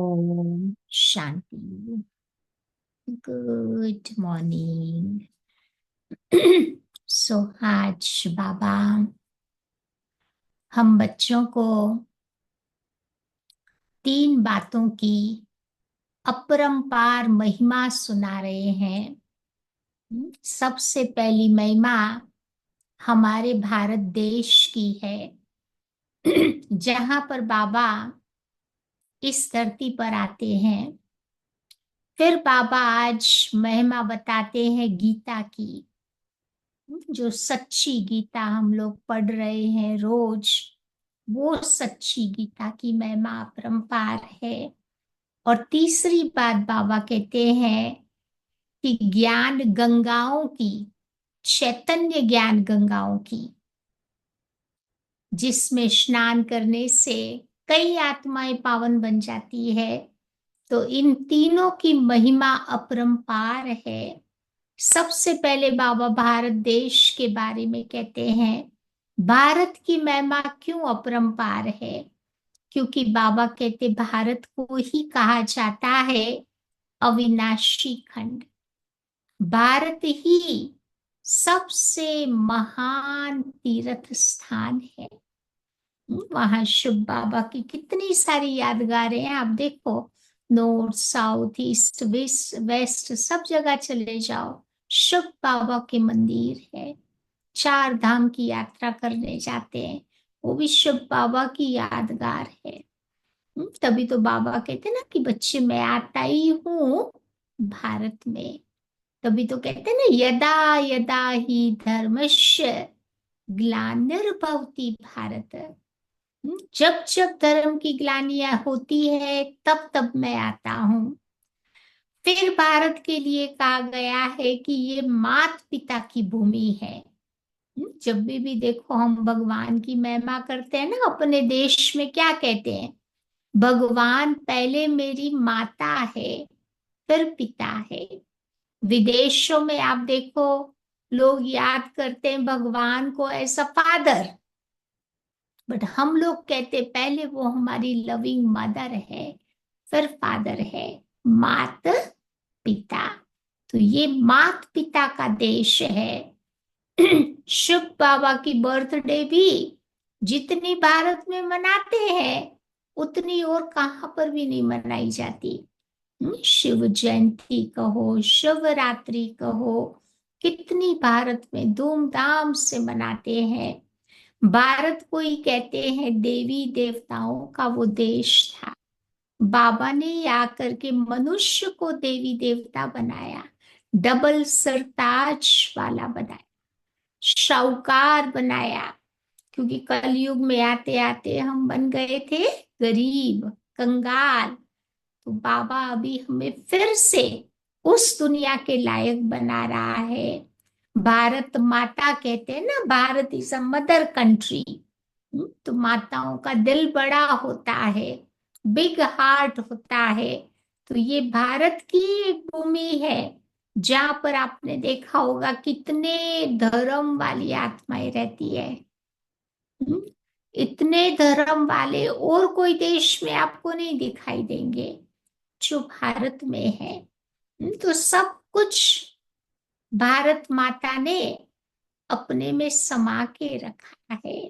Om Shanti. Good morning. सो आज बाबा हम बच्चों को 3 बातों की अपरंपार महिमा सुना रहे हैं। सबसे पहली महिमा हमारे भारत देश की है, जहां पर बाबा इस धरती पर आते हैं। फिर बाबा आज महिमा बताते हैं गीता की, जो सच्ची गीता हम लोग पढ़ रहे हैं रोज, वो सच्ची गीता की महिमा अपरंपार है। और तीसरी बात बाबा कहते हैं कि ज्ञान गंगाओं की, चैतन्य ज्ञान गंगाओं की, जिसमें स्नान करने से कई आत्माएं पावन बन जाती है। तो इन तीनों की महिमा अपरंपार है। सबसे पहले बाबा भारत देश के बारे में कहते हैं। भारत की महिमा क्यों अपरंपार है? क्योंकि बाबा कहते भारत को ही कहा जाता है अविनाशी खंड। भारत ही सबसे महान तीर्थ स्थान है। वहां शुभ बाबा की कितनी सारी यादगारें हैं, आप देखो। North south east west west सब जगह चले जाओ, शुभ बाबा के मंदिर है। 4 धाम की यात्रा करने जाते हैं, वो भी शुभ बाबा की यादगार है। तभी तो बाबा कहते हैं ना कि बच्चे मैं आता ही हूँ भारत में। तभी तो कहते हैं ना, यदा यदा ही धर्मस्य ग्लानिर्भवति भारत। जब जब धर्म की ग्लानियां होती है तब तब मैं आता हूँ। फिर भारत के लिए कहा गया है कि ये मात पिता की भूमि है। जब भी देखो हम भगवान की महिमा करते हैं ना, अपने देश में क्या कहते हैं? भगवान पहले मेरी माता है, फिर पिता है। विदेशों में आप देखो, लोग याद करते हैं भगवान को एज अ फादर, बट हम लोग कहते पहले वो हमारी लविंग मदर है, फिर फादर है, मात पिता। तो ये मात पिता का देश है। शिव बाबा की बर्थडे भी जितनी भारत में मनाते हैं उतनी और कहाँ पर भी नहीं मनाई जाती। शिव जयंती कहो, शिवरात्रि कहो, कितनी भारत में धूमधाम से मनाते हैं। भारत को ही कहते हैं देवी देवताओं का वो देश था। बाबा ने आकर के मनुष्य को देवी देवता बनाया, डबल सरताज वाला बनाया, शाहूकार बनाया। क्योंकि कलयुग में आते आते हम बन गए थे गरीब कंगाल। तो बाबा अभी हमें फिर से उस दुनिया के लायक बना रहा है। भारत माता कहते हैं ना, Bharat is a mother country. तो माताओं का दिल बड़ा होता है, बिग हार्ट होता है। तो ये भारत की एक भूमि है जहां पर आपने देखा होगा कितने धर्म वाली आत्माएं रहती है। हम्म, इतने धर्म वाले और कोई देश में आपको नहीं दिखाई देंगे जो भारत में है। तो सब कुछ भारत माता ने अपने में समा के रखा है।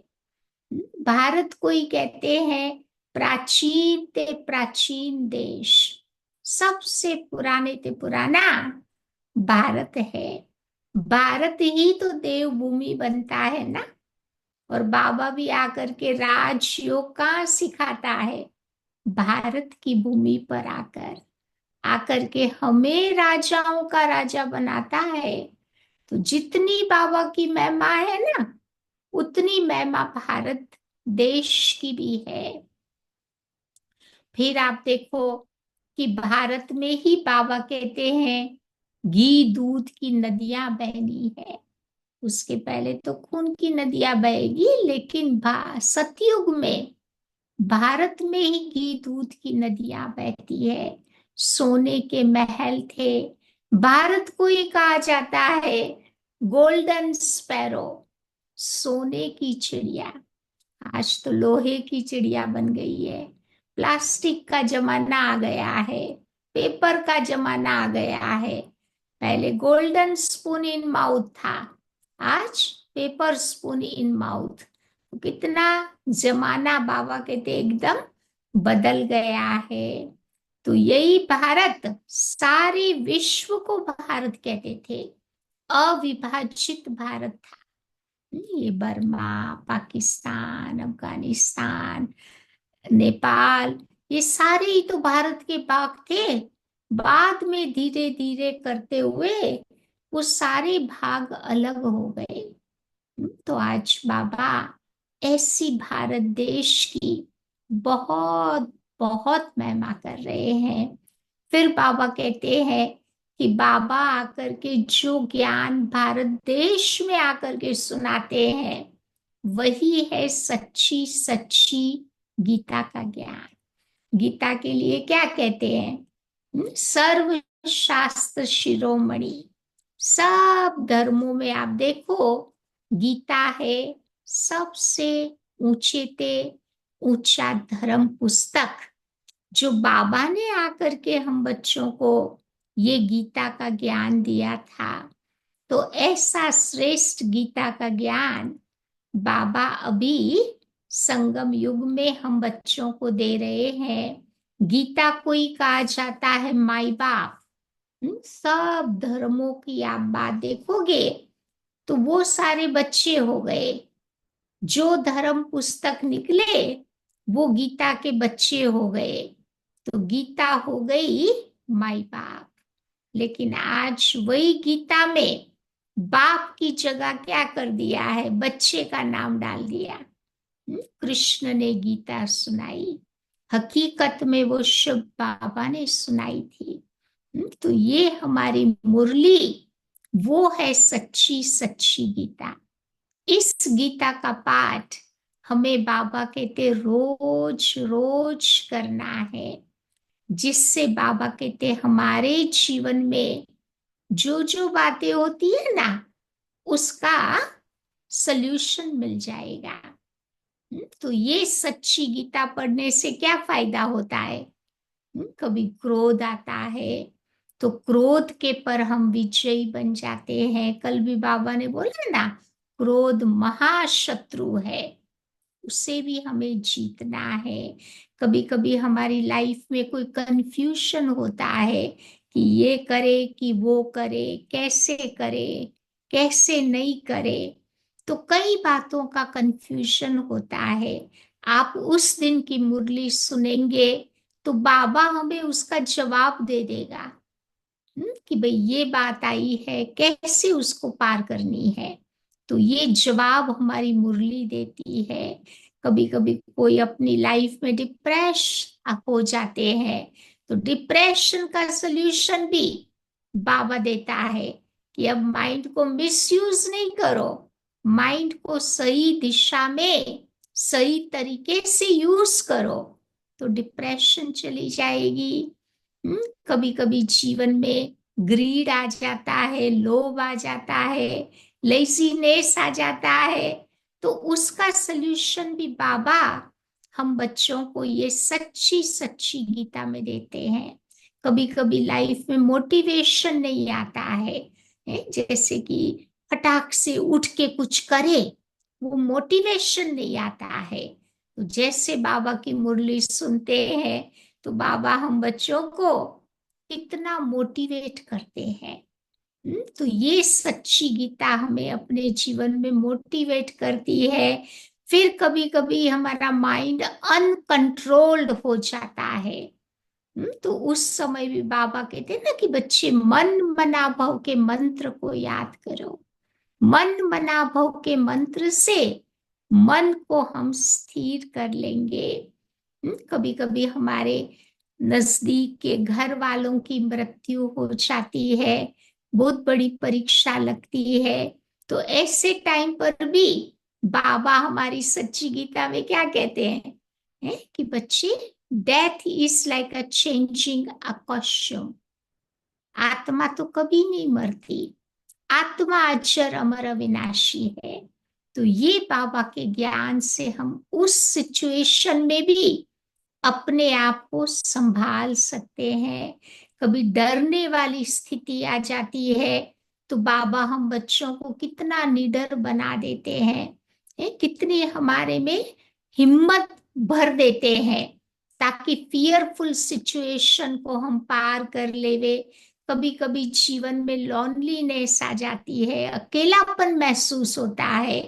भारत को ही कहते हैं प्राचीन ते प्राचीन देश। सबसे पुराने ते पुराना भारत है। भारत ही तो देवभूमि बनता है ना। और बाबा भी आकर के राजयोग कहाँ सिखाता है? भारत की भूमि पर आकर आकर के हमें राजाओं का राजा बनाता है। तो जितनी बाबा की महिमा है ना, उतनी महिमा भारत देश की भी है। फिर आप देखो कि भारत में ही बाबा कहते हैं घी दूध की नदियां बहनी है। उसके पहले तो खून की नदियां बहेगी, लेकिन सतयुग में भारत में ही घी दूध की नदियां बहती है। सोने के महल थे। भारत को ही कहा जाता है गोल्डन स्पैरो, सोने की चिड़िया। आज तो लोहे की चिड़िया बन गई है, प्लास्टिक का जमाना आ गया है, पेपर का जमाना आ गया है। पहले गोल्डन स्पून इन माउथ था, आज पेपर स्पून इन माउथ। कितना जमाना बाबा कहते एकदम बदल गया है। तो यही भारत, सारे विश्व को भारत कहते थे, अविभाजित भारत था। ये बर्मा, पाकिस्तान, अफगानिस्तान, नेपाल, ये सारे ही तो भारत के भाग थे। बाद में धीरे धीरे करते हुए वो सारे भाग अलग हो गए। तो आज बाबा ऐसी भारत देश की बहुत बहुत महिमा कर रहे हैं। फिर बाबा कहते हैं कि बाबा आकर के जो ज्ञान भारत देश में आकर के सुनाते हैं, वही है सच्ची सच्ची गीता का ज्ञान। गीता के लिए क्या कहते हैं? सर्व शास्त्र शिरोमणि। सब धर्मों में आप देखो, गीता है सबसे ऊंचे ते ऊंचा धर्म पुस्तक। जो बाबा ने आकर के हम बच्चों को ये गीता का ज्ञान दिया था, तो ऐसा श्रेष्ठ गीता का ज्ञान बाबा अभी संगम युग में हम बच्चों को दे रहे हैं। गीता को ही कहा जाता है माई बाप। सब धर्मों की आप बात देखोगे तो वो सारे बच्चे हो गए। जो धर्म पुस्तक निकले वो गीता के बच्चे हो गए। तो गीता हो गई माई बाप। लेकिन आज वही गीता में बाप की जगह क्या कर दिया है? बच्चे का नाम डाल दिया। कृष्ण ने गीता सुनाई, हकीकत में वो शब्द बाबा ने सुनाई थी। तो ये हमारी मुरली वो है सच्ची सच्ची गीता। इस गीता का पाठ हमें बाबा कहते रोज रोज करना है, जिससे बाबा कहते हमारे जीवन में जो जो बातें होती है ना, उसका सल्यूशन मिल जाएगा। तो ये सच्ची गीता पढ़ने से क्या फायदा होता है? कभी क्रोध आता है तो क्रोध के पर हम विजयी बन जाते हैं। कल भी बाबा ने बोला ना, क्रोध महाशत्रु है, उसे भी हमें जीतना है। कभी कभी हमारी लाइफ में कोई कंफ्यूजन होता है कि ये करे कि वो करे, कैसे करे कैसे नहीं करे। तो कई बातों का कंफ्यूजन होता है। आप उस दिन की मुरली सुनेंगे तो बाबा हमें उसका जवाब दे देगा कि भाई ये बात आई है, कैसे उसको पार करनी है। तो ये जवाब हमारी मुरली देती है। कभी कभी कोई अपनी लाइफ में डिप्रेस हो जाते हैं, तो डिप्रेशन का सल्यूशन भी बाबा देता है कि अब माइंड को मिसयूज नहीं करो, माइंड को सही दिशा में सही तरीके से यूज करो, तो डिप्रेशन चली जाएगी। कभी कभी जीवन में ग्रीड आ जाता है, लोभ आ जाता है, लेजीनेस आ जाता है, तो उसका सल्यूशन भी बाबा हम बच्चों को ये सच्ची सच्ची गीता में देते हैं। कभी कभी लाइफ में मोटिवेशन नहीं आता है, जैसे कि फटाक से उठ के कुछ करे, वो मोटिवेशन नहीं आता है। तो जैसे बाबा की मुरली सुनते हैं तो बाबा हम बच्चों को कितना मोटिवेट करते हैं। तो ये सच्ची गीता हमें अपने जीवन में मोटिवेट करती है। फिर कभी कभी हमारा माइंड अनकंट्रोल्ड हो जाता है, तो उस समय भी बाबा कहते हैं ना कि बच्चे मन मना भव के मंत्र को याद करो। मन मना भव के मंत्र से मन को हम स्थिर कर लेंगे। कभी कभी हमारे नजदीक के घर वालों की मृत्यु हो जाती है, बहुत बड़ी परीक्षा लगती है, तो ऐसे टाइम पर भी बाबा हमारी सच्ची गीता में क्या कहते हैं, कि बच्चे death is like a changing a costume. आत्मा तो कभी नहीं मरती, आत्मा अजर अमर अविनाशी है। तो ये बाबा के ज्ञान से हम उस सिचुएशन में भी अपने आप को संभाल सकते हैं। कभी डरने वाली स्थिति आ जाती है तो बाबा हम बच्चों को कितना निडर बना देते हैं, कितनी हमारे में हिम्मत भर देते हैं ताकि फियरफुल सिचुएशन को हम पार कर लेवे। कभी कभी जीवन में लॉनलीनेस आ जाती है, अकेलापन महसूस होता है,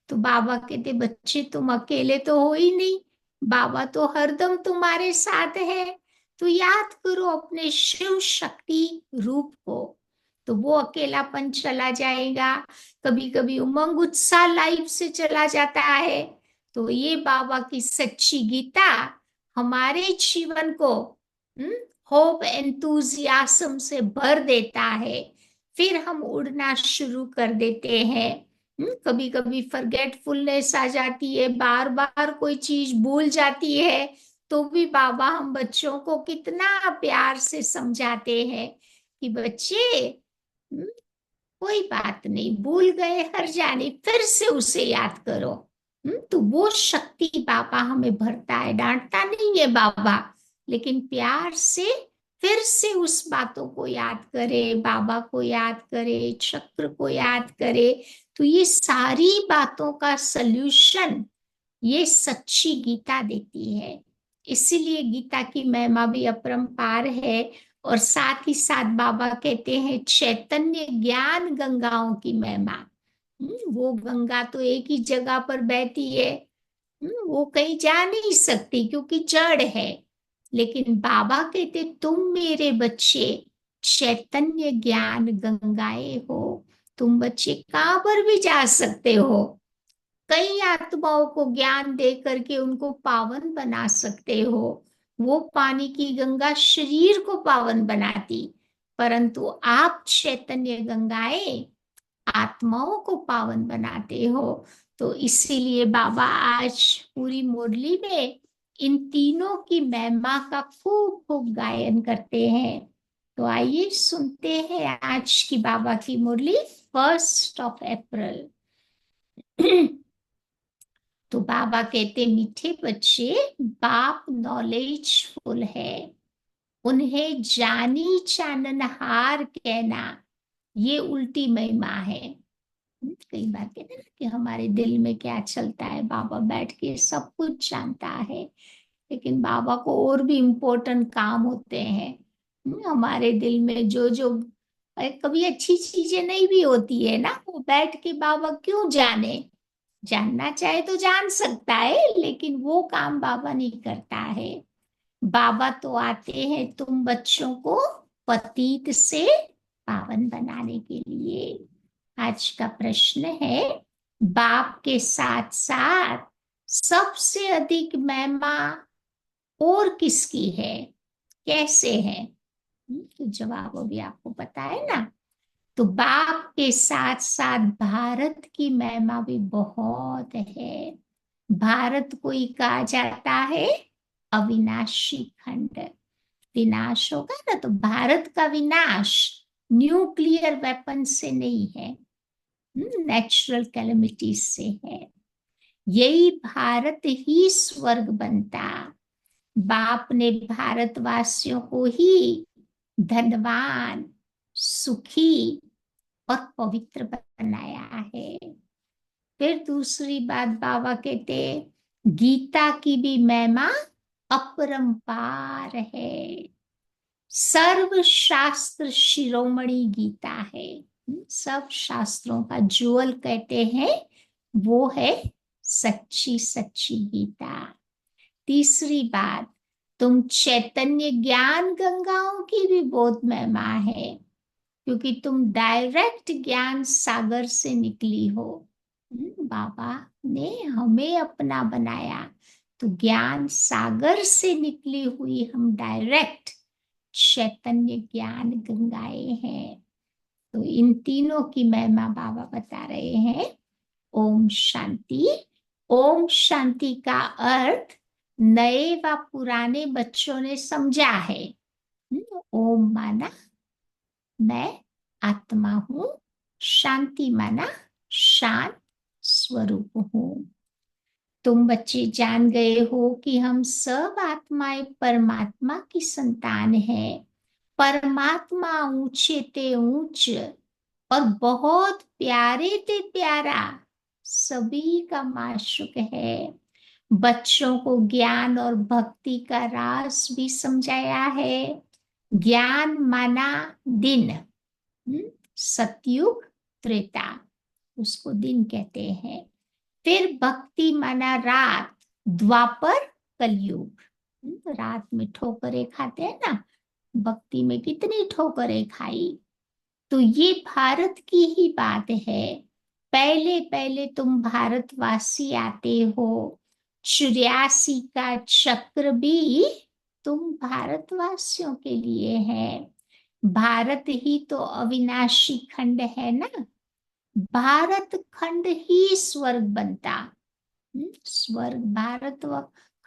तो बाबा कहते बच्चे तुम अकेले तो हो ही नहीं, बाबा तो हरदम तुम्हारे साथ है। तो याद करो अपने शिव शक्ति रूप को, तो वो अकेलापन चला जाएगा। कभी कभी उमंग उत्साह लाइफ से चला जाता है, तो ये बाबा की सच्ची गीता हमारे जीवन को होप एंथुजियाज्म से भर देता है। फिर हम उड़ना शुरू कर देते हैं। कभी कभी फॉरगेटफुलनेस आ जाती है, बार बार कोई चीज भूल जाती है, तो भी बाबा हम बच्चों को कितना प्यार से समझाते हैं कि बच्चे हम्म, कोई बात नहीं, भूल गए हर जाने, फिर से उसे याद करो। तो वो शक्ति बाबा हमें भरता है, डांटता नहीं है बाबा, लेकिन प्यार से फिर से उस बातों को याद करे, बाबा को याद करे, चक्र को याद करे। तो ये सारी बातों का सल्यूशन ये सच्ची गीता देती है। इसीलिए गीता की महिमा भी अपरंपार है। और साथ ही साथ बाबा कहते हैं चैतन्य ज्ञान गंगाओं की महिमा। वो गंगा तो एक ही जगह पर बहती है, वो कहीं जा नहीं सकती क्योंकि जड़ है। लेकिन बाबा कहते तुम मेरे बच्चे चैतन्य ज्ञान गंगाएं हो, तुम बच्चे कहां पर भी जा सकते हो, कई आत्माओं को ज्ञान दे करके उनको पावन बना सकते हो। वो पानी की गंगा शरीर को पावन बनाती, परंतु आप चैतन्य गंगाएं आत्माओं को पावन बनाते हो। तो इसीलिए बाबा आज पूरी मुरली में इन तीनों की महिमा का खूब खूब गायन करते हैं। तो आइए सुनते हैं आज की बाबा की मुरली 1 अप्रैल। तो बाबा कहते मीठे बच्चे, बाप नॉलेजफुल है, उन्हें जानी चाननहार कहना ये उल्टी महिमा है। कई बार कहते हैं ना कि हमारे दिल में क्या चलता है, बाबा बैठ के सब कुछ जानता है, लेकिन बाबा को और भी इम्पोर्टेंट काम होते हैं। हमारे दिल में जो जो कभी अच्छी चीजें नहीं भी होती है ना, वो बैठ के बाबा क्यों जाने, जानना चाहे तो जान सकता है, लेकिन वो काम बाबा नहीं करता है। बाबा तो आते हैं तुम बच्चों को पतित से पावन बनाने के लिए। आज का प्रश्न है, बाप के साथ साथ सबसे अधिक महिमा और किसकी है, कैसे है? तो जवाब अभी आपको पता है ना। तो बाप के साथ साथ भारत की महिमा भी बहुत है। भारत को ही कहा जाता है अविनाशी खंड। विनाश होगा ना, तो भारत का विनाश न्यूक्लियर वेपन से नहीं है, नेचुरल कैलेमिटी से है। यही भारत ही स्वर्ग बनता। बाप ने भारतवासियों को ही धनवान, सुखी और पवित्र बनाया है। फिर दूसरी बात बाबा कहते, गीता की भी महिमा अपरंपार है। सर्व शास्त्र शिरोमणि गीता है, सब शास्त्रों का ज्वेल कहते हैं, वो है सच्ची सच्ची गीता। तीसरी बात, तुम चैतन्य ज्ञान गंगाओं की भी बहुत महिमा है, क्योंकि तुम डायरेक्ट ज्ञान सागर से निकली हो। बाबा ने हमें अपना बनाया, तो ज्ञान सागर से निकली हुई हम डायरेक्ट चैतन्य ज्ञान गंगाएं हैं। तो इन तीनों की महिमा बाबा बता रहे हैं। ओम शांति। ओम शांति का अर्थ नए व पुराने बच्चों ने समझा है। ओम माना मैं आत्मा हूं, शांति माना शांत स्वरूप हूं। तुम बच्चे जान गए हो कि हम सब आत्माएं परमात्मा की संतान हैं। परमात्मा ऊंचे ते ऊंच और बहुत प्यारे ते प्यारा सभी का माशूक है। बच्चों को ज्ञान और भक्ति का राज भी समझाया है। ज्ञान माना दिन, सतयुग, त्रेता, उसको दिन कहते हैं। फिर भक्ति माना रात, द्वापर, कलयुग। रात में ठोकरें खाते हैं ना, भक्ति में कितनी ठोकरें खाई। तो ये भारत की ही बात है। पहले पहले तुम भारतवासी आते हो। 84 का चक्र भी तुम भारतवासियों के लिए है। भारत ही तो अविनाशी खंड है ना। भारत खंड ही स्वर्ग बनता। स्वर्ग भारत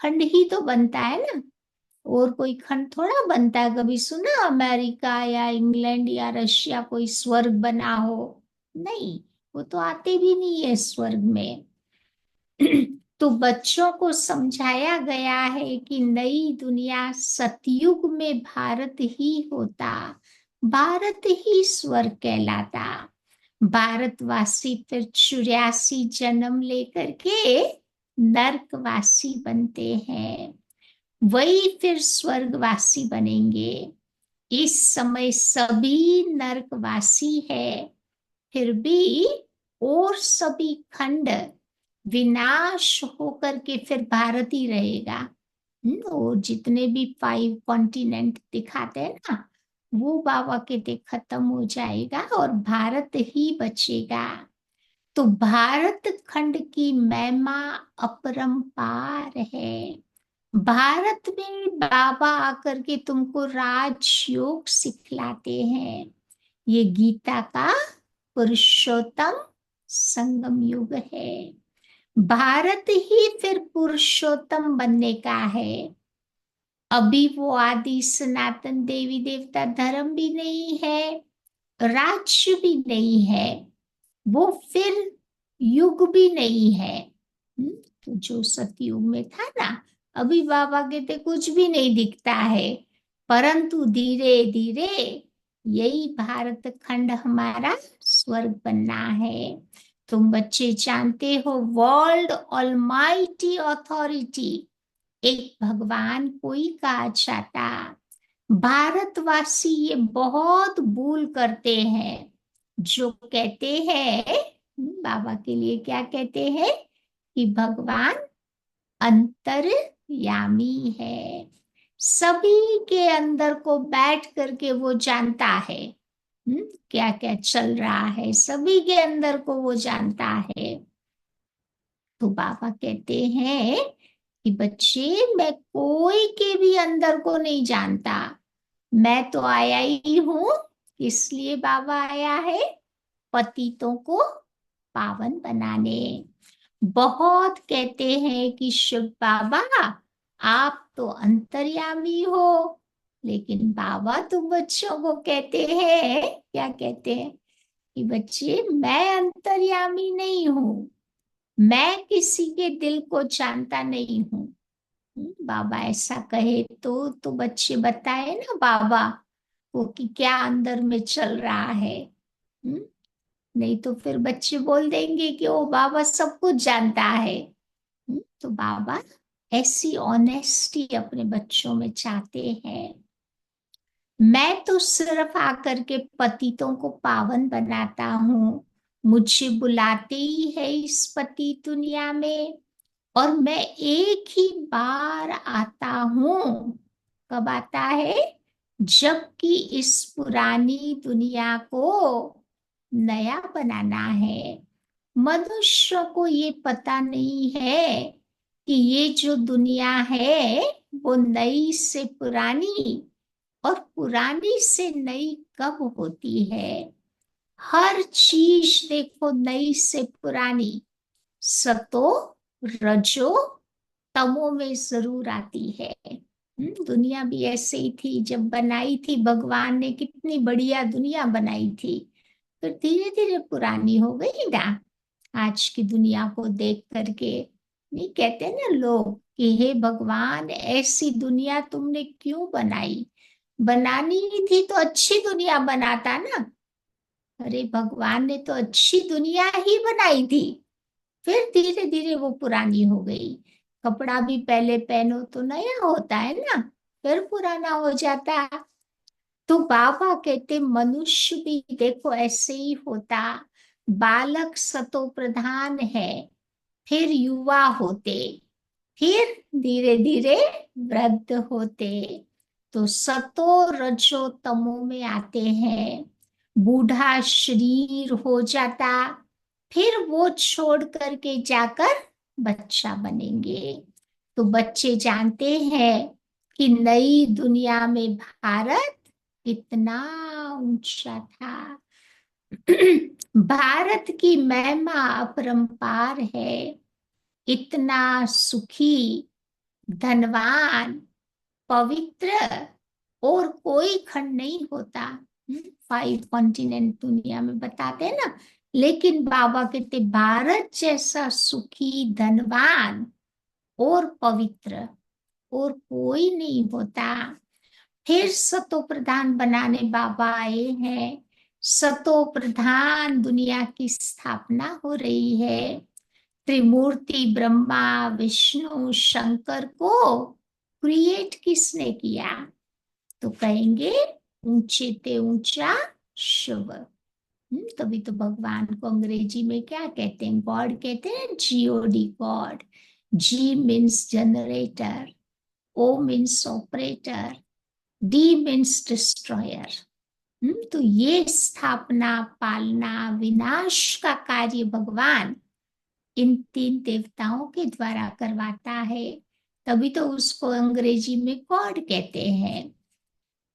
खंड ही तो बनता है ना। और कोई खंड थोड़ा बनता है। कभी सुना अमेरिका या इंग्लैंड या रशिया कोई स्वर्ग बना हो? नहीं, वो तो आते भी नहीं है स्वर्ग में। तो बच्चों को समझाया गया है कि नई दुनिया सतयुग में भारत ही होता, भारत ही स्वर्ग कहलाता। भारतवासी फिर 84 जन्म लेकर के नरकवासी बनते हैं, वही फिर स्वर्गवासी बनेंगे। इस समय सभी नरकवासी है, फिर भी और सभी खंड विनाश होकर के फिर भारत ही रहेगा। और जितने भी 5 कॉन्टिनेंट दिखाते हैं ना, वो बाबा कहते खत्म हो जाएगा और भारत ही बचेगा। तो भारत खंड की महिमा अपरंपार है। भारत में बाबा आकर के तुमको राजयोग सिखलाते हैं। ये गीता का पुरुषोत्तम संगम युग है। भारत ही फिर पुरुषोत्तम बनने का है। अभी वो आदि सनातन देवी देवता धर्म भी नहीं है, राज्य भी नहीं है, वो फिर युग भी नहीं है। तो जो सतयुग में था ना, अभी बाबा कहते कुछ भी नहीं दिखता है, परंतु धीरे धीरे यही भारत खंड हमारा स्वर्ग बनना है। तुम बच्चे जानते हो वर्ल्ड ऑलमाइटी अथॉरिटी एक भगवान कोई कहा जाता। भारतवासी ये बहुत भूल करते हैं, जो कहते हैं बाबा के लिए क्या कहते हैं कि भगवान अंतर्यामी है। सभी के अंदर को बैठ करके वो जानता है क्या क्या चल रहा है, सभी के अंदर को वो जानता है। तो बाबा कहते हैं कि बच्चे, मैं कोई के भी अंदर को नहीं जानता। मैं तो आया ही हूं, इसलिए बाबा आया है पतितों को पावन बनाने। बहुत कहते हैं कि शिव बाबा आप तो अंतर्यामी हो, लेकिन बाबा तो बच्चों को कहते हैं, क्या कहते हैं कि बच्चे मैं अंतर्यामी नहीं हूं, मैं किसी के दिल को जानता नहीं हूं। बाबा ऐसा कहे तो बच्चे बताए ना बाबा को कि क्या अंदर में चल रहा है। नहीं तो फिर बच्चे बोल देंगे कि ओ बाबा सब कुछ जानता है। तो बाबा ऐसी ऑनेस्टी अपने बच्चों में चाहते हैं। मैं तो सिर्फ आकर के पतितों को पावन बनाता हूँ, मुझे बुलाते ही है इस पति दुनिया में, और मैं एक ही बार आता हूँ। कब आता है? जबकि इस पुरानी दुनिया को नया बनाना है। मनुष्य को ये पता नहीं है कि ये जो दुनिया है वो नई से पुरानी और पुरानी से नई कब होती है। हर चीज देखो नई से पुरानी सतो रजो तमो में जरूर आती है। दुनिया भी ऐसे ही थी, जब बनाई थी भगवान ने कितनी बढ़िया दुनिया बनाई थी, फिर धीरे धीरे पुरानी हो गई ना आज की दुनिया को देख करके। नहीं कहते ना लोग कि हे भगवान, ऐसी दुनिया तुमने क्यों बनाई? बनानी ही थी तो अच्छी दुनिया बनाता ना। अरे भगवान ने तो अच्छी दुनिया ही बनाई थी, फिर धीरे धीरे वो पुरानी हो गई। कपड़ा भी पहले पहनो तो नया होता है ना, फिर पुराना हो जाता। तो बाबा कहते मनुष्य भी देखो ऐसे ही होता। बालक सतो प्रधान है, फिर युवा होते, फिर धीरे धीरे वृद्ध होते, तो सतो रजो तमो में आते हैं। बूढ़ा शरीर हो जाता, फिर वो छोड़ करके जाकर बच्चा बनेंगे। तो बच्चे जानते हैं कि नई दुनिया में भारत कितना ऊंचा था। भारत की महिमा अपरंपार है। इतना सुखी, धनवान, पवित्र और कोई खंड नहीं होता। 5 कॉन्टिनेंट दुनिया में बताते हैं ना, लेकिन बाबा कहते भारत जैसा सुखी, धनवान और पवित्र और कोई नहीं होता। फिर सतो प्रधान बनाने बाबा आए हैं। सतो प्रधान दुनिया की स्थापना हो रही है। त्रिमूर्ति ब्रह्मा विष्णु शंकर को क्रिएट किसने किया? तो कहेंगे ऊंचे ते ऊंचा शिव। तभी तो भगवान को अंग्रेजी में क्या कहते हैं? गॉड कहते हैं, G O D God. G means generator, O means operator, D means destroyer. तो ये स्थापना, पालना, विनाश का कार्य भगवान इन 3 देवताओं के द्वारा करवाता है। तभी तो उसको अंग्रेजी में गॉड कहते हैं।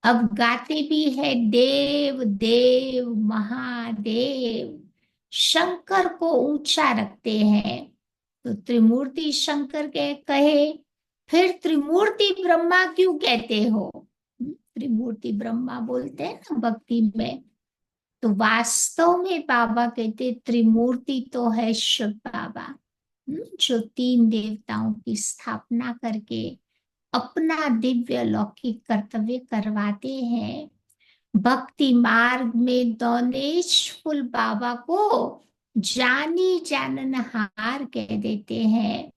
अब गाते भी है देव देव महादेव, शंकर को ऊंचा रखते हैं। तो त्रिमूर्ति शंकर के कहे, फिर त्रिमूर्ति ब्रह्मा क्यों कहते हो? त्रिमूर्ति ब्रह्मा बोलते हैं ना भक्ति में। तो वास्तव में बाबा कहते त्रिमूर्ति तो है शिव बाबा, जो 3 देवताओं की स्थापना करके अपना दिव्य लौकिक कर्तव्य करवाते हैं। भक्ति मार्ग में दौनेशफुल बाबा को जानी जाननहार कह देते हैं।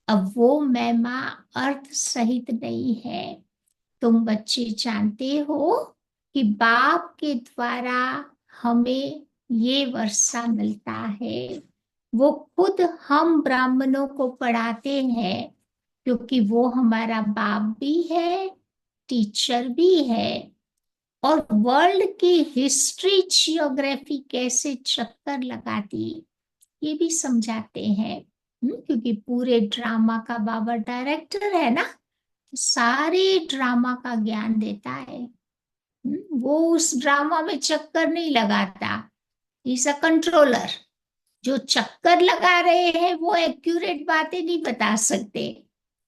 अब वो महिमा अर्थ सहित नहीं है। तुम बच्चे जानते हो कि बाप के द्वारा हमें ये वर्षा मिलता है। वो खुद हम ब्राह्मणों को पढ़ाते हैं, क्योंकि वो हमारा बाप भी है, टीचर भी है। और वर्ल्ड की हिस्ट्री, जियोग्राफी कैसे चक्कर लगाती, ये भी समझाते हैं। क्योंकि पूरे ड्रामा का बाबा डायरेक्टर है ना, सारे ड्रामा का ज्ञान देता है। वो उस ड्रामा में चक्कर नहीं लगाता, इज अ कंट्रोलर। जो चक्कर लगा रहे हैं वो एक्यूरेट बातें नहीं बता सकते।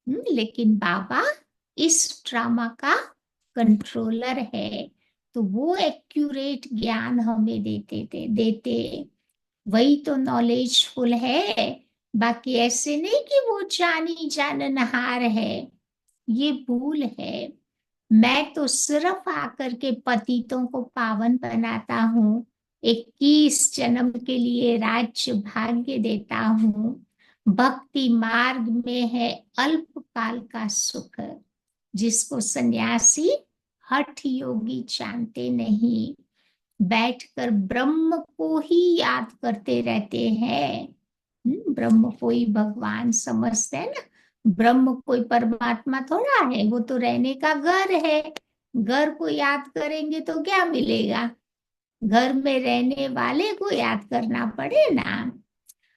लेकिन बाबा इस ड्रामा का कंट्रोलर है, तो वो एक्यूरेट ज्ञान हमें देते। वही तो नॉलेजफुल है। बाकी ऐसे नहीं कि वो जानी जाननहार है, ये भूल है। मैं तो सिर्फ आकर के पतितों को पावन बनाता हूँ, 21 जन्म के लिए राज्य भाग्य देता हूँ। भक्ति मार्ग में है अल्पकाल का सुख, जिसको सन्यासी हठ योगी जानते नहीं। बैठकर ब्रह्म को ही याद करते रहते हैं। ब्रह्म को ही भगवान समझते हैं ना। ब्रह्म कोई परमात्मा थोड़ा है, वो तो रहने का घर है। घर को याद करेंगे तो क्या मिलेगा? घर में रहने वाले को याद करना पड़े ना।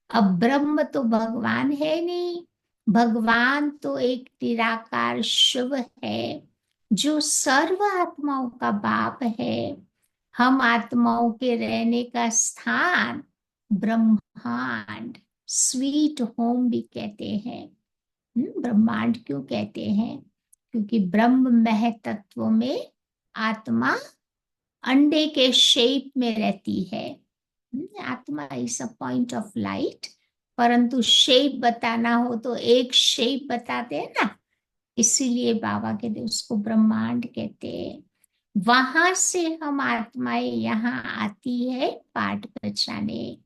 अब ब्रह्म तो भगवान है नहीं, भगवान तो एक निराकार शिव है, जो सर्व आत्माओं का बाप है। हम आत्माओं के रहने का स्थान ब्रह्मांड, स्वीट होम भी कहते हैं। ब्रह्मांड क्यों कहते हैं? क्योंकि ब्रह्म मह तत्व में आत्मा अंडे के शेप में रहती है। आत्मा is a point of light, परंतु शेप बताना हो तो एक शेप बताते हैं ना, इसीलिए बाबा कहते उसको ब्रह्मांड कहते हैं। वहां से हम आत्माएं यहाँ आती है पाठ बचाने।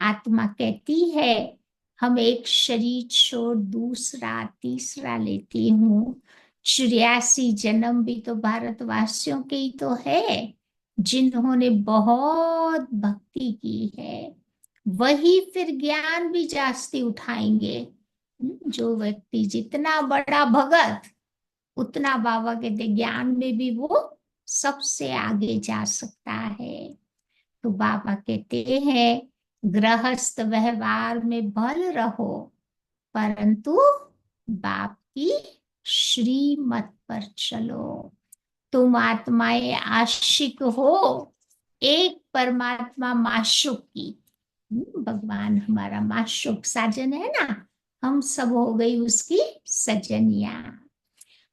आत्मा कहती है हम एक शरीर छोड़ दूसरा तीसरा लेती हूँ। 84 जन्म भी तो भारतवासियों के ही तो है, जिन्होंने बहुत भक्ति की है। वही फिर ज्ञान भी जास्ती उठाएंगे। जो व्यक्ति जितना बड़ा भगत, उतना बाबा कहते ज्ञान में भी वो सबसे आगे जा सकता है। तो बाबा कहते हैं गृहस्थ व्यवहार में भल रहो, परंतु बाप की श्रीमत पर चलो। तुम आत्माएं आशिक हो एक परमात्मा माशुक की। भगवान हमारा माशुक साजन है ना, हम सब हो गई उसकी सजनिया।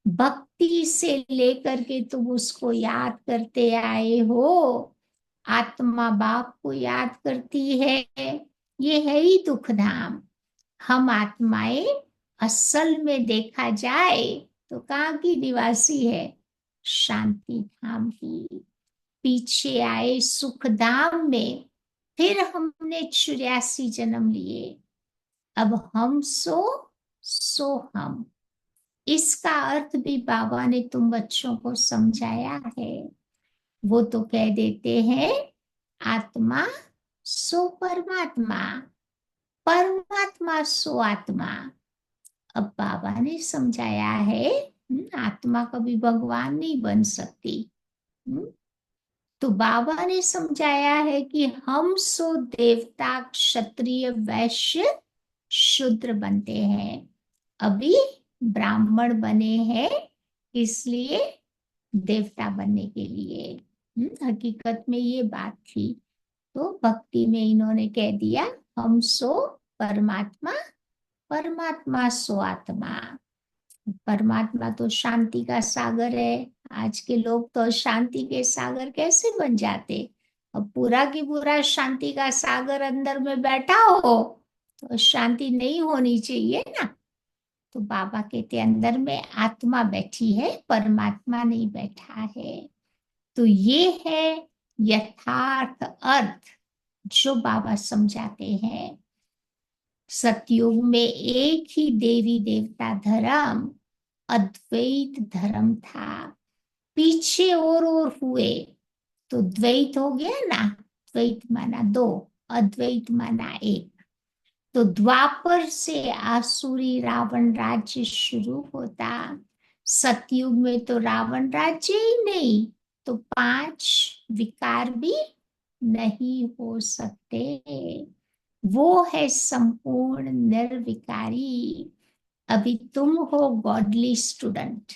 भक्ति से लेकर के तुम उसको याद करते आए हो। आत्मा बाप को याद करती है, ये है ही दुख धाम। हम आत्माएं असल में देखा जाए तो कहाँ की निवासी है? शांति धाम की। पीछे आए सुख धाम में, फिर हमने 84 जन्म लिए। अब हम सो हम। इसका अर्थ भी बाबा ने तुम बच्चों को समझाया है। वो तो कह देते हैं आत्मा सो परमात्मा, परमात्मा सो आत्मा। अब बाबा ने समझाया है आत्मा कभी भगवान नहीं बन सकती। तो बाबा ने समझाया है कि हम सो देवता क्षत्रिय वैश्य शूद्र बनते हैं। अभी ब्राह्मण बने हैं इसलिए देवता बनने के लिए। हकीकत में ये बात थी, तो भक्ति में इन्होंने कह दिया हम सो परमात्मा, परमात्मा सो आत्मा। परमात्मा तो शांति का सागर है। आज के लोग तो शांति के सागर कैसे बन जाते? अब पूरा की पूरा शांति का सागर अंदर में बैठा हो तो शांति नहीं होनी चाहिए ना। तो बाबा कहते अंदर में आत्मा बैठी है, परमात्मा नहीं बैठा है। तो ये है यथार्थ अर्थ जो बाबा समझाते हैं। सतयुग में एक ही देवी देवता धर्म अद्वैत धर्म था। पीछे और हुए तो द्वैत हो गया ना। द्वैत माना दो, अद्वैत माना एक। तो द्वापर से आसुरी रावण राज्य शुरू होता। सतयुग में तो रावण राज्य ही नहीं, तो 5 विकार भी नहीं हो सकते। वो है संपूर्ण निर्विकारी। अभी तुम हो गॉडली स्टूडेंट,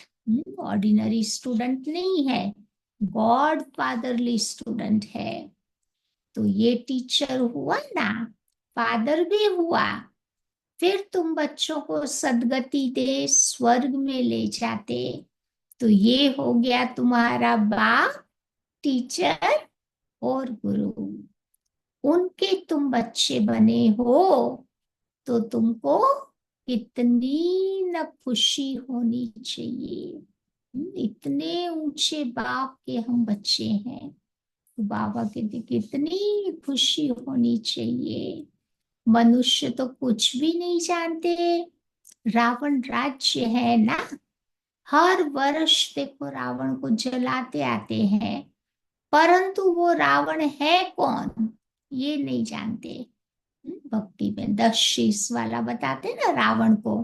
ऑर्डिनरी स्टूडेंट नहीं है, गॉड फादरली स्टूडेंट है। तो ये टीचर हुआ ना, फादर भी हुआ। फिर तुम बच्चों को सदगति दे स्वर्ग में ले जाते। तो ये हो गया तुम्हारा बाप, टीचर और गुरु। उनके तुम बच्चे बने हो तो तुमको कितनी न खुशी होनी चाहिए। इतने ऊंचे बाप के हम बच्चे हैं, तो बाबा कहते कितनी खुशी होनी चाहिए। मनुष्य तो कुछ भी नहीं जानते। रावण राज्य है ना, हर वर्ष देखो रावण को जलाते आते हैं, परंतु वो रावण है कौन ये नहीं जानते। भक्ति में 10 शीश वाला बताते ना रावण को,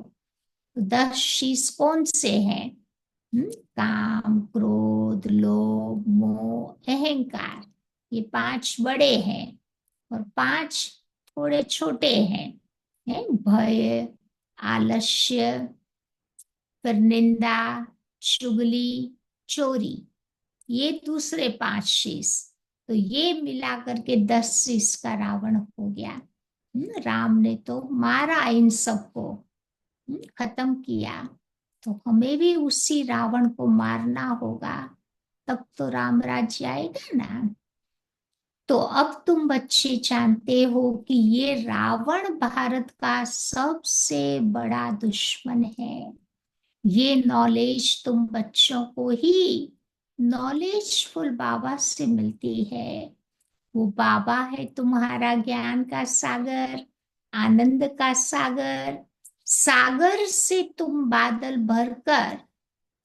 तो 10 शीश कौन से हैं? काम, क्रोध, लोभ, मोह, अहंकार, ये 5 बड़े हैं और 5 थोड़े छोटे हैं। भय, आलस्य, फिर निंदा, चुगली, चोरी, ये दूसरे 5 शीश। तो ये मिला करके 10 शीश का रावण हो गया। राम ने तो मारा इन सबको, खत्म किया। तो हमें भी उसी रावण को मारना होगा, तब तो राम राज्य आएगा ना। तो अब तुम बच्चे जानते हो कि ये रावण भारत का सबसे बड़ा दुश्मन है। ये नॉलेज तुम बच्चों को ही नॉलेजफुल बाबा से मिलती है। वो बाबा है तुम्हारा ज्ञान का सागर, आनंद का सागर। सागर से तुम बादल भरकर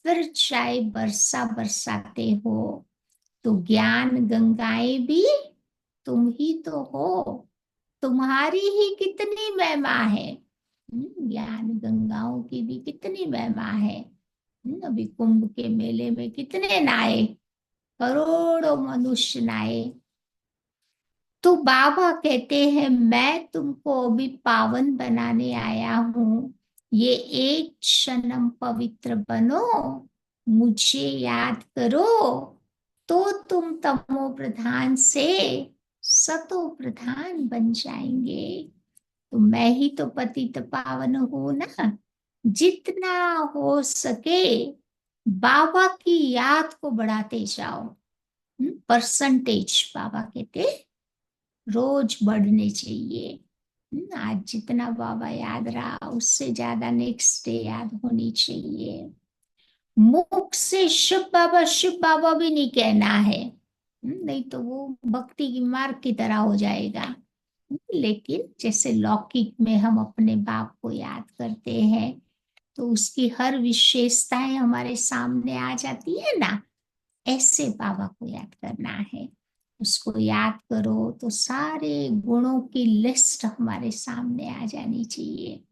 फिर चाहे बरसा बरसाते हो। तो ज्ञान गंगाएं भी तुम ही तो हो। तुम्हारी ही कितनी महिमा है। ज्ञान गंगाओं की भी कितनी महिमा है। अभी कुंभ के मेले में कितने नहाए, करोड़ों मनुष्य नहाए। तो बाबा कहते हैं मैं तुमको अभी पावन बनाने आया हूं। ये एक क्षणम पवित्र बनो, मुझे याद करो, तो तुम तमो प्रधान से सतो प्रधान बन जाएंगे। तो मैं ही तो पतित पावन हूं ना। जितना हो सके बाबा की याद को बढ़ाते जाओ। परसेंटेज बाबा कहते रोज बढ़ने चाहिए। आज जितना बाबा याद रहा उससे ज्यादा नेक्स्ट डे याद होनी चाहिए। मुख से शिव बाबा भी नहीं कहना है। नहीं तो वो भक्ति की मार्ग की तरह हो जाएगा। लेकिन जैसे लौकिक में हम अपने बाप को याद करते हैं तो उसकी हर विशेषताएं हमारे सामने आ जाती है ना। ऐसे बाबा को याद करना है। उसको याद करो तो सारे गुणों की लिस्ट हमारे सामने आ जानी चाहिए।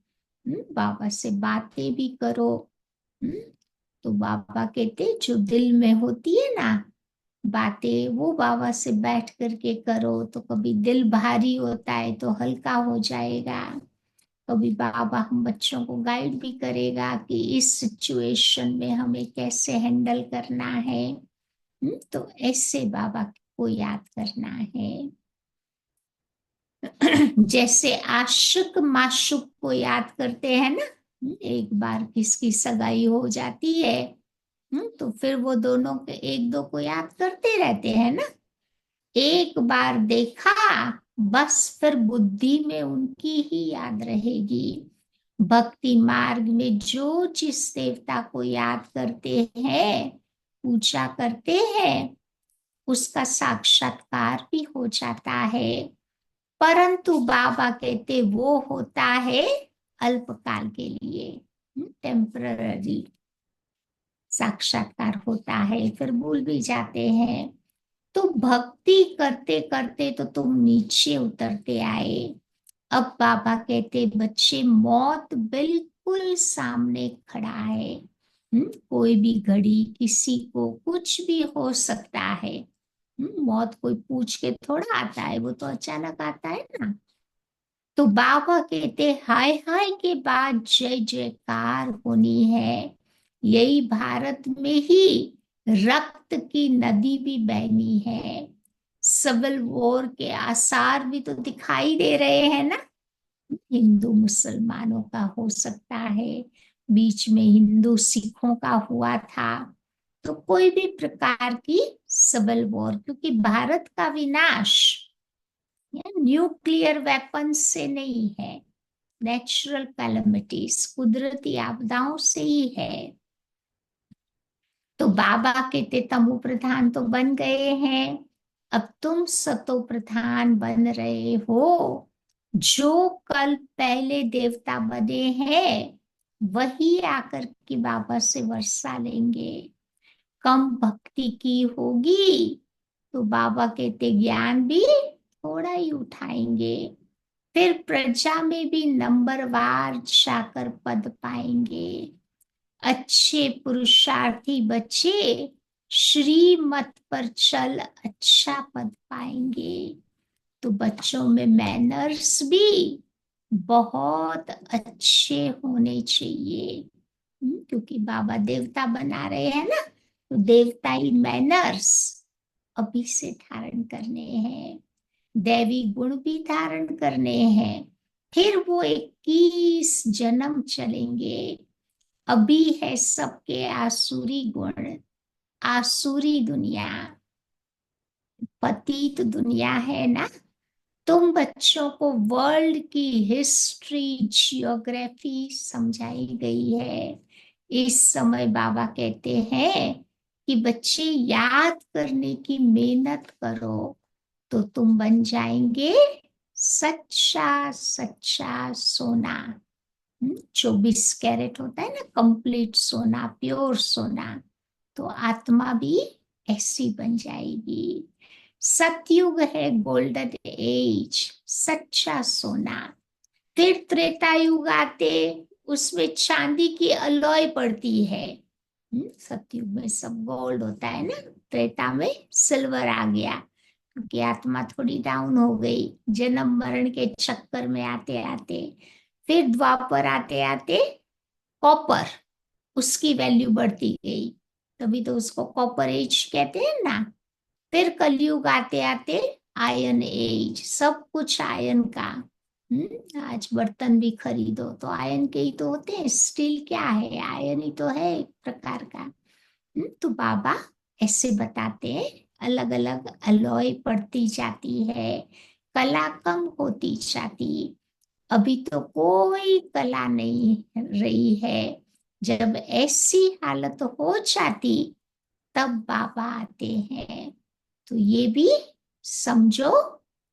बाबा से बातें भी करो। हम्म, तो बाबा कहते जो दिल में होती है ना बातें, वो बाबा से बैठ करके करो तो कभी दिल भारी होता है तो हल्का हो जाएगा। कभी बाबा हम बच्चों को गाइड भी करेगा कि इस सिचुएशन में हमें कैसे हैंडल करना है। तो ऐसे बाबा को याद करना है। जैसे आशिक माशुक को याद करते हैं ना। एक बार किसकी सगाई हो जाती है, तो फिर वो दोनों के एक दो को याद करते रहते हैं ना। एक बार देखा बस फिर बुद्धि में उनकी ही याद रहेगी। भक्ति मार्ग में जो जिस देवता को याद करते हैं, पूजा करते हैं, उसका साक्षात्कार भी हो जाता है। परंतु बाबा कहते वो होता है अल्पकाल के लिए, टेम्पररी साक्षात्कार होता है, फिर भूल भी जाते हैं। तो भक्ति करते करते तो तुम नीचे उतरते आए। अब बाबा कहते बच्चे मौत बिल्कुल सामने खड़ा है। कोई भी घड़ी किसी को कुछ भी हो सकता है। मौत कोई पूछ के थोड़ा आता है, वो तो अचानक आता है ना। तो बाबा कहते हाय हाय के बाद जय जयकार होनी है। यही भारत में ही रक्त की नदी भी बहनी है। सिविल वॉर के आसार भी तो दिखाई दे रहे हैं ना। हिंदू मुसलमानों का हो सकता है, बीच में हिंदू सिखों का हुआ था। तो कोई भी प्रकार की सिविल वॉर, क्योंकि भारत का विनाश न्यूक्लियर वेपन से नहीं है, नेचुरल कैलमिटीज कुदरती आपदाओं से ही है। तो बाबा कहते तमो प्रधान तो बन गए हैं, अब तुम सतो प्रधान बन रहे हो। जो कल पहले देवता बने हैं वही आकर के बाबा से वर्षा लेंगे। कम भक्ति की होगी तो बाबा कहते ज्ञान भी थोड़ा ही उठाएंगे। फिर प्रजा में भी नंबरवार जाकर पद पाएंगे। अच्छे पुरुषार्थी बच्चे श्रीमत पर चल अच्छा पद पाएंगे। तो बच्चों में मैनर्स भी बहुत अच्छे होने चाहिए। क्योंकि बाबा देवता बना रहे हैं ना, तो देवताई मैनर्स अभी से धारण करने हैं। दैवी गुण भी धारण करने हैं। फिर वो 21 जन्म चलेंगे। अभी है सबके आसुरी गुण, आसुरी दुनिया। पतित दुनिया है ना, तुम बच्चों को वर्ल्ड की हिस्ट्री जियोग्राफी समझाई गई है। इस समय बाबा कहते हैं कि बच्चे याद करने की मेहनत करो, तो तुम बन जाएंगे सच्चा सच्चा सोना। 24 कैरेट होता है ना, कंप्लीट सोना, प्योर सोना। तो आत्मा भी ऐसी बन जाएगी। सतयुग है गोल्डन एज, सच्चा सोना। फिर त्रेता युग आते, उसमें चांदी की अलॉय पड़ती है। सतयुग में सब गोल्ड होता है ना, त्रेता में सिल्वर आ गया, क्योंकि आत्मा थोड़ी डाउन हो गई जन्म मरण के चक्कर में आते आते। फिर द्वापर आते आते कॉपर, उसकी वैल्यू बढ़ती गई, तभी तो उसको कॉपर एज कहते हैं ना। फिर कलयुग आते आते आयन एज, सब कुछ आयन का। आज बर्तन भी खरीदो तो आयन के ही तो होते हैं, स्टील क्या है, आयन ही तो है एक प्रकार का। तो बाबा ऐसे बताते हैं, अलग अलग अलॉय पड़ती जाती है, कला कम होती जाती। अभी तो कोई कला नहीं रही है। जब ऐसी हालत हो जाती, तब बाबा आते हैं। तो ये भी समझो,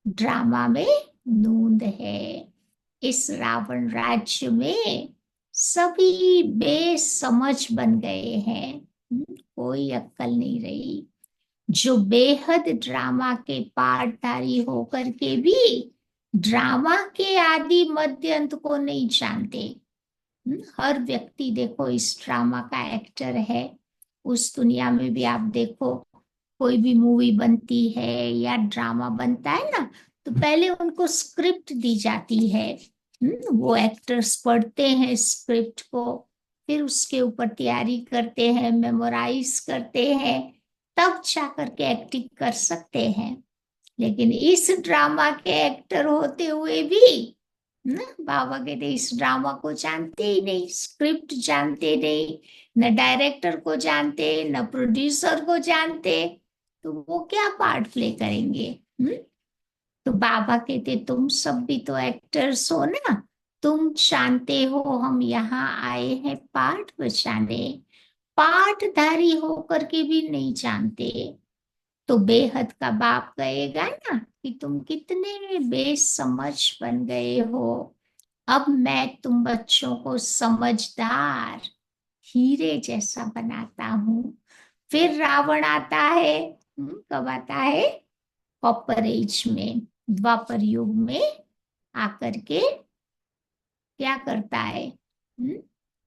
ड्रामा में नूंद है। इस रावण राज्य में सभी बेसमझ बन गए हैं। कोई अक्ल नहीं रही। जो बेहद ड्रामा के पार्टधारी होकर के भी ड्रामा के आदि मध्य अंत को नहीं जानते। हर व्यक्ति देखो इस ड्रामा का एक्टर है। उस दुनिया में भी आप देखो, कोई भी मूवी बनती है या ड्रामा बनता है ना, तो पहले उनको स्क्रिप्ट दी जाती है। वो एक्टर्स पढ़ते हैं स्क्रिप्ट को, फिर उसके ऊपर तैयारी करते हैं, मेमोराइज करते हैं, तब जा करके एक्टिंग कर सकते हैं। लेकिन इस ड्रामा के एक्टर होते हुए भी ना, बाबा कहते इस ड्रामा को जानते ही नहीं, स्क्रिप्ट जानते नहीं, न डायरेक्टर को जानते, न प्रोड्यूसर को जानते, तो वो क्या पार्ट प्ले करेंगे। तो बाबा कहते तुम सब भी तो एक्टर्स हो ना, तुम जानते हो हम यहाँ आए हैं पार्ट बचाने, पार्टधारी होकर के भी नहीं जानते। तो बेहद का बाप कहेगा ना कि तुम कितने बेसमझ बन गए हो। अब मैं तुम बच्चों को समझदार हीरे जैसा बनाता हूँ। फिर रावण आता है। कब आता है? कॉपर एज में, द्वापर युग में आकर के क्या करता है?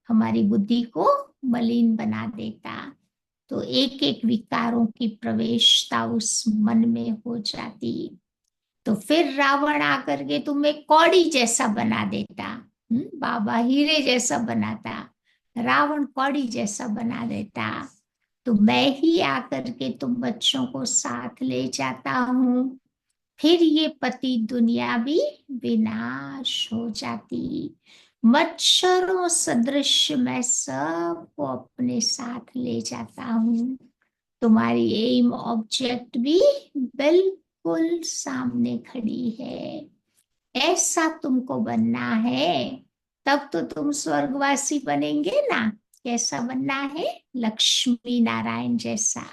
हमारी बुद्धि को मलिन बना देता। तो एक एक विकारों की प्रवेशता उस मन में हो जाती। तो फिर रावण आकर के तुम्हें कौड़ी जैसा बना देता। बाबा हीरे जैसा बनाता, रावण कौड़ी जैसा बना देता। तो मैं ही आकर के तुम बच्चों को साथ ले जाता हूँ। फिर ये पति दुनिया भी विनाश हो जाती। मच्छरों सदृश मैं सबको अपने साथ ले जाता हूँ। तुम्हारी एम ऑब्जेक्ट भी बिल्कुल सामने खड़ी है। ऐसा तुमको बनना है, तब तो तुम स्वर्गवासी बनेंगे ना। कैसा बनना है? लक्ष्मी नारायण जैसा।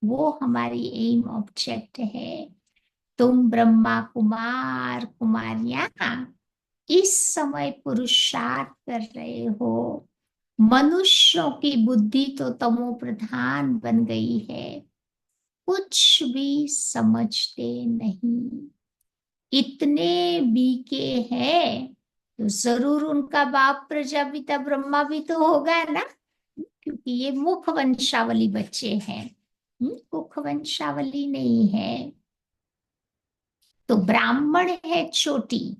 वो हमारी एम ऑब्जेक्ट है। तुम ब्रह्मा कुमार कुमारियां इस समय पुरुषार्थ कर रहे हो। मनुष्यों की बुद्धि तो तमो प्रधान बन गई है, कुछ भी समझते नहीं। इतने बीके हैं, तो जरूर उनका बाप प्रजापिता ब्रह्मा भी तो होगा ना, क्योंकि ये मुख वंशावली बच्चे हैं। मुख वंशावली नहीं है। तो ब्राह्मण है चोटी,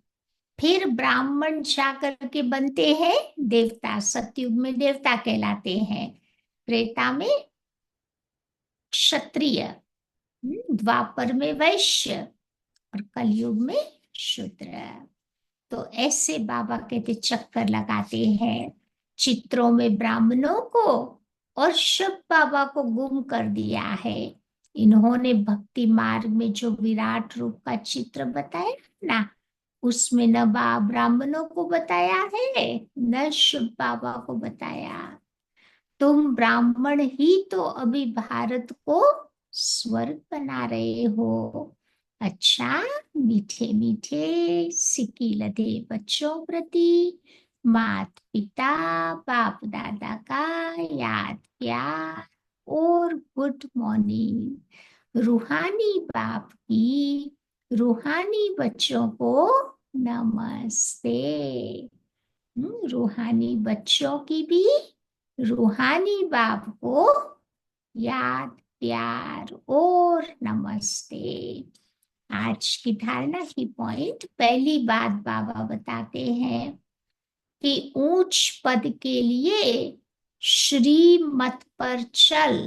फिर ब्राह्मण जाकर के बनते हैं देवता। सतयुग में देवता कहलाते हैं, त्रेता में क्षत्रिय, द्वापर में वैश्य, और कलयुग में शूद्र। तो ऐसे बाबा कहते चक्कर लगाते हैं चित्रों में ब्राह्मणों को, और शिव बाबा को गुम कर दिया है। इन्होंने भक्ति मार्ग में जो विराट रूप का चित्र बताया ना, उसमें न ब्राह्मणों को बताया है न शिव बाबा को बताया। तुम ब्राह्मण ही तो अभी भारत को स्वर्ग बना रहे हो। अच्छा, मीठे मीठे सिक्की लदे बच्चों प्रति मात पिता बाप दादा का याद प्यार और गुड मॉर्निंग। रूहानी बाप की रूहानी बच्चों को नमस्ते। रूहानी बच्चों की भी रूहानी बाप को याद प्यार और नमस्ते। आज की धारणा की पॉइंट, पहली बात बाबा बताते हैं कि ऊंच पद के लिए श्रीमत पर चल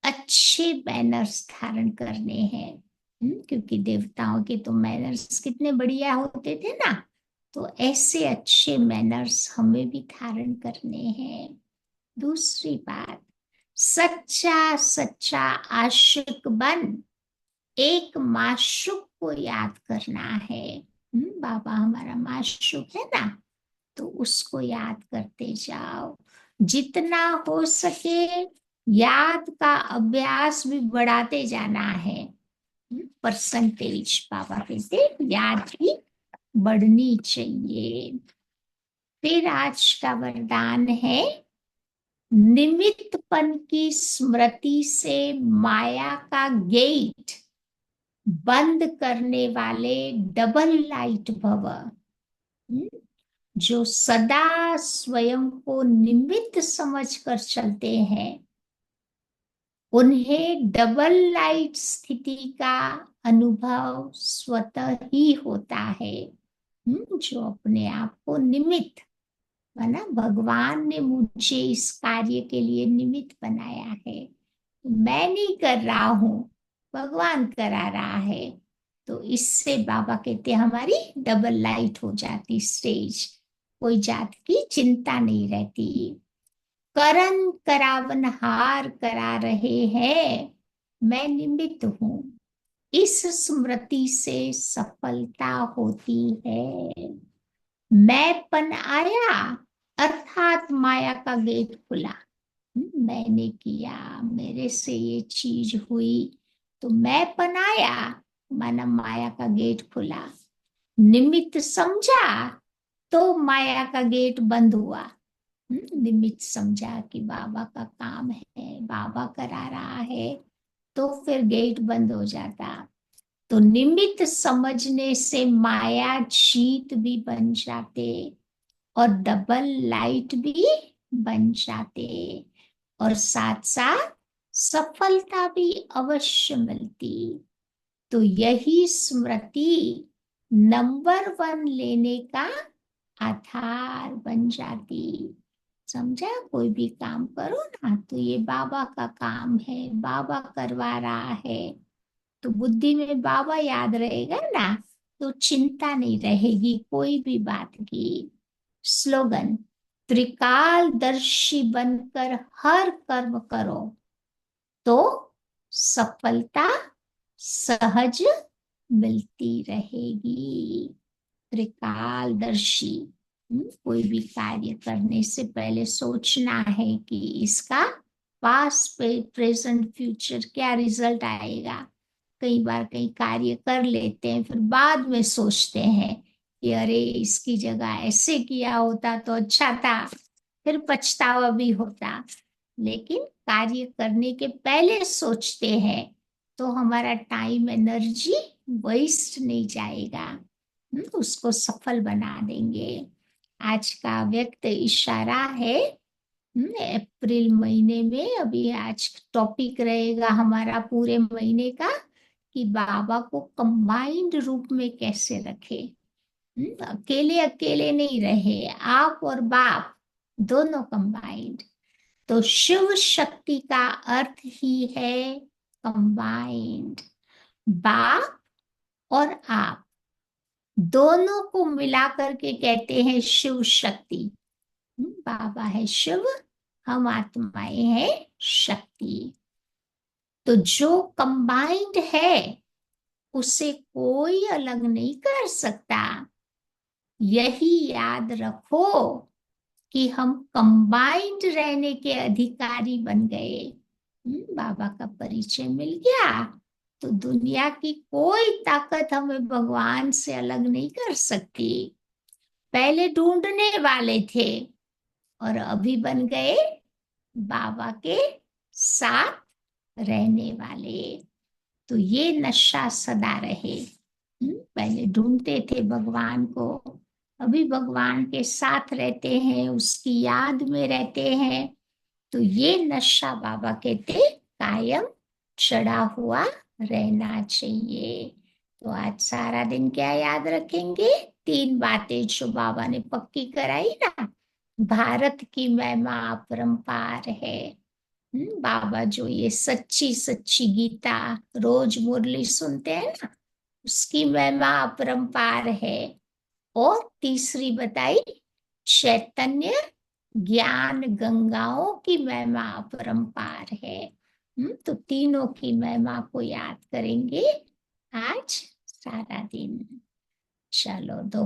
अच्छे मैनर्स धारण करने हैं। क्योंकि देवताओं के तो मैनर्स कितने बढ़िया होते थे ना, तो ऐसे अच्छे मैनर्स हमें भी धारण करने हैं। दूसरी बात, सच्चा सच्चा आशिक बन एक माशूक को याद करना है। बाबा हमारा माशूक है ना, तो उसको याद करते जाओ। जितना हो सके याद का अभ्यास भी बढ़ाते जाना है। परसेंटेज बाबा कहते याद भी बढ़नी चाहिए। फिर आज का वरदान है, निमित्तपन की स्मृति से माया का गेट बंद करने वाले डबल लाइट भव। जो सदा स्वयं को निमित्त समझकर चलते हैं, उन्हें डबल लाइट स्थिति का अनुभव स्वतः ही होता है। जो अपने आप को निमित्त बना, भगवान ने मुझे इस कार्य के लिए निमित्त बनाया है, मैं नहीं कर रहा हूं, भगवान करा रहा है। तो इससे बाबा कहते हैं हमारी डबल लाइट हो जाती स्टेज, कोई जात की चिंता नहीं रहती। करण करावन हार करा रहे हैं, मैं निमित्त हूं, इस स्मृति से सफलता होती है। मैंपन आया अर्थात माया का गेट खुला। मैंने किया, मेरे से ये चीज हुई, तो मैंपन आया, माना माया का गेट खुला। निमित्त समझा तो माया का गेट बंद हुआ। निमित्त समझा कि बाबा का काम है, बाबा करा रहा है, तो फिर गेट बंद हो जाता। तो निमित्त समझने से माया जीत भी बन जाते और डबल लाइट भी बन जाते, और साथ साथ सफलता भी अवश्य मिलती। तो यही स्मृति नंबर 1 लेने का आधार बन जाती। समझा, कोई भी काम करो ना तो ये बाबा का काम है, बाबा करवा रहा है, तो बुद्धि में बाबा याद रहेगा ना, तो चिंता नहीं रहेगी कोई भी बात की। स्लोगन, त्रिकालदर्शी बनकर हर कर्म करो तो सफलता सहज मिलती रहेगी। त्रिकालदर्शी, कोई भी कार्य करने से पहले सोचना है कि इसका पास्ट प्रेजेंट फ्यूचर क्या रिजल्ट आएगा। कई बार कई कार्य कर लेते हैं, फिर बाद में सोचते हैं कि अरे इसकी जगह ऐसे किया होता तो अच्छा था, फिर पछतावा भी होता। लेकिन कार्य करने के पहले सोचते हैं तो हमारा टाइम एनर्जी वेस्ट नहीं जाएगा, उसको सफल बना देंगे। आज का व्यक्त इशारा है, अप्रैल महीने में, अभी आज टॉपिक रहेगा हमारा पूरे महीने का कि बाबा को कंबाइंड रूप में कैसे रखे। अकेले अकेले नहीं रहे, आप और बाप दोनों कंबाइंड। तो शिव शक्ति का अर्थ ही है कंबाइंड। बाप और आप दोनों को मिला करके कहते हैं शिव शक्ति। बाबा है शिव, हम आत्माएं हैं शक्ति। तो जो कंबाइंड है उसे कोई अलग नहीं कर सकता। यही याद रखो कि हम कंबाइंड रहने के अधिकारी बन गए। बाबा का परिचय मिल गया तो दुनिया की कोई ताकत हमें भगवान से अलग नहीं कर सकती। पहले ढूंढने वाले थे और अभी बन गए बाबा के साथ रहने वाले। तो ये नशा सदा रहे। पहले ढूंढते थे भगवान को, अभी भगवान के साथ रहते हैं, उसकी याद में रहते हैं। तो ये नशा बाबा कहते कायम चढ़ा हुआ रहना चाहिए। तो आज सारा दिन क्या याद रखेंगे? 3 बातें जो बाबा ने पक्की कराई ना। भारत की महिमा अपरंपार है। बाबा जो ये सच्ची सच्ची गीता रोज मुरली सुनते हैं ना, उसकी महिमा अपरंपार है। और तीसरी बताई चैतन्य ज्ञान गंगाओं की महिमा अपरंपार है। तो तीनों की महिमा को याद करेंगे आज सारा दिन। चलो दो